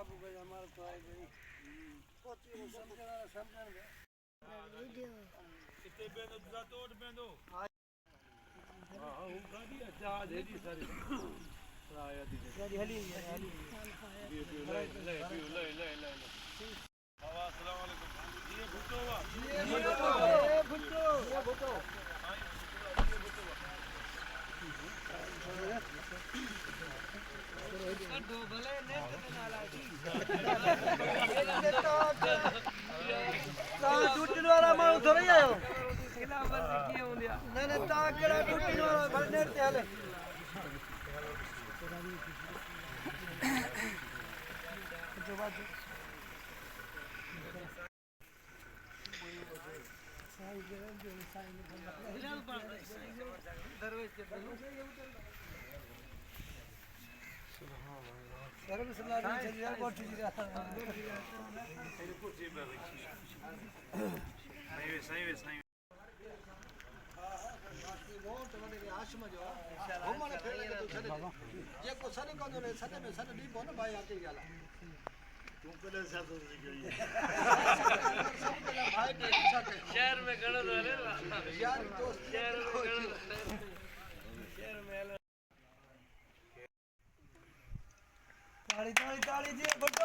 काबू भाई हमारा तो है भाई कोची वो समझण वीडियो कितने बेंदो तुझा तोड़ बेंदो हां वो गाड़ी अच्छा देदी सारी आया दी गाड़ी हली ले अस्सलाम वालेकुम ये भुट्टो वा ये भुट्टो दो भले नेट में ना लागी ता टूटण वाला माण्हू थोड़ी आयो किला बंद किए हुंदिया ना ना ता केड़ा टूटण वाला भले नेट ते हले जो बात साईं जरन जो साईं हिलाल पर दरवेश के Sarı mısırlar içeriler borçlular. Sayı. शहर में गणो रहे ना शहर में ताली जी भुट्टो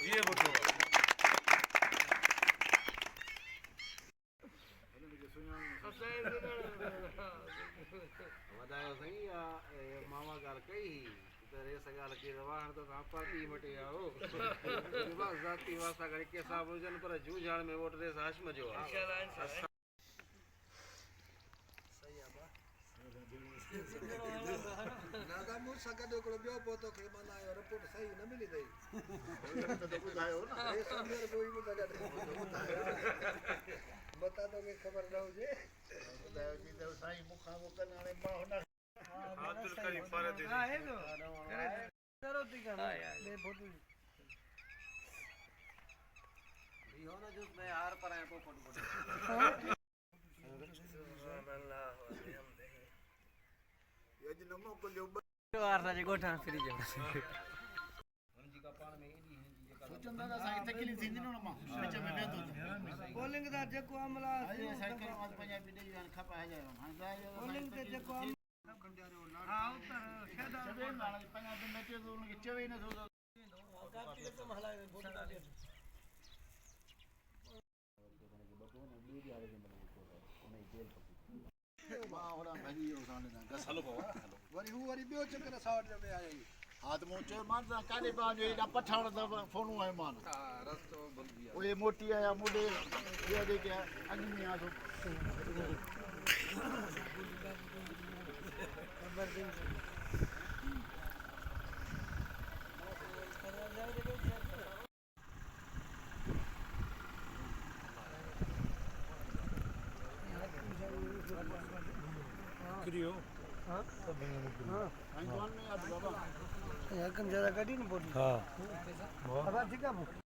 ये भुट्टो वधायो सही मामा गाल कही तेरे सगाल की रवाहन तो पार्टी मटे आओ बस जाती वास्ता करे के साहब जन पर जूझाण में वोट दे हाशम जो इंशाल्लाह सही आबा नादा मु सगदो को बियो पोतो के मना रिपोर्ट सही न मिली दई तो बुधायो ना ए समझर कोई बुधा बता दो के खबर न हो जे बुधायो जी तो साईं मुखा वो कनाने मां आतुल करी फरद हां है तो करो दिखाना ले फोटो यो ना जो मैं हार पर आया को फोटो ये जी नमो को जो वार सा जे गोठा फिरी जो हम जी का पाण में एडी है जी का सोचंदा ना साईं तकली जिंदगी नो मा विच में वेंदो बोलिंग दा जेको अमला साइकिल आज पंजाबी दई जान खपा है जायो हां बोलिंग ते जेको हां उतर शेदा नाल पंजाबी मेटे तो उनके चवे न सो काटी तो हलाए फोटो काटी मां होरा भजी ओ साने गस हलो बाबा हलो वरी हु वरी बियो चक्कर सावट में आया हाथ मुंह चो मान काडे बांध एडा पठाण दा फोनू है मान हां रस्तो भूल गया ओए मोटी आया मुडे ये दे के अग में आ सो खबर दे क्रियो हां सब हां अंजवान में आ बाबा ये कम ज्यादा गाड़ी न बोल हां अब ठीक है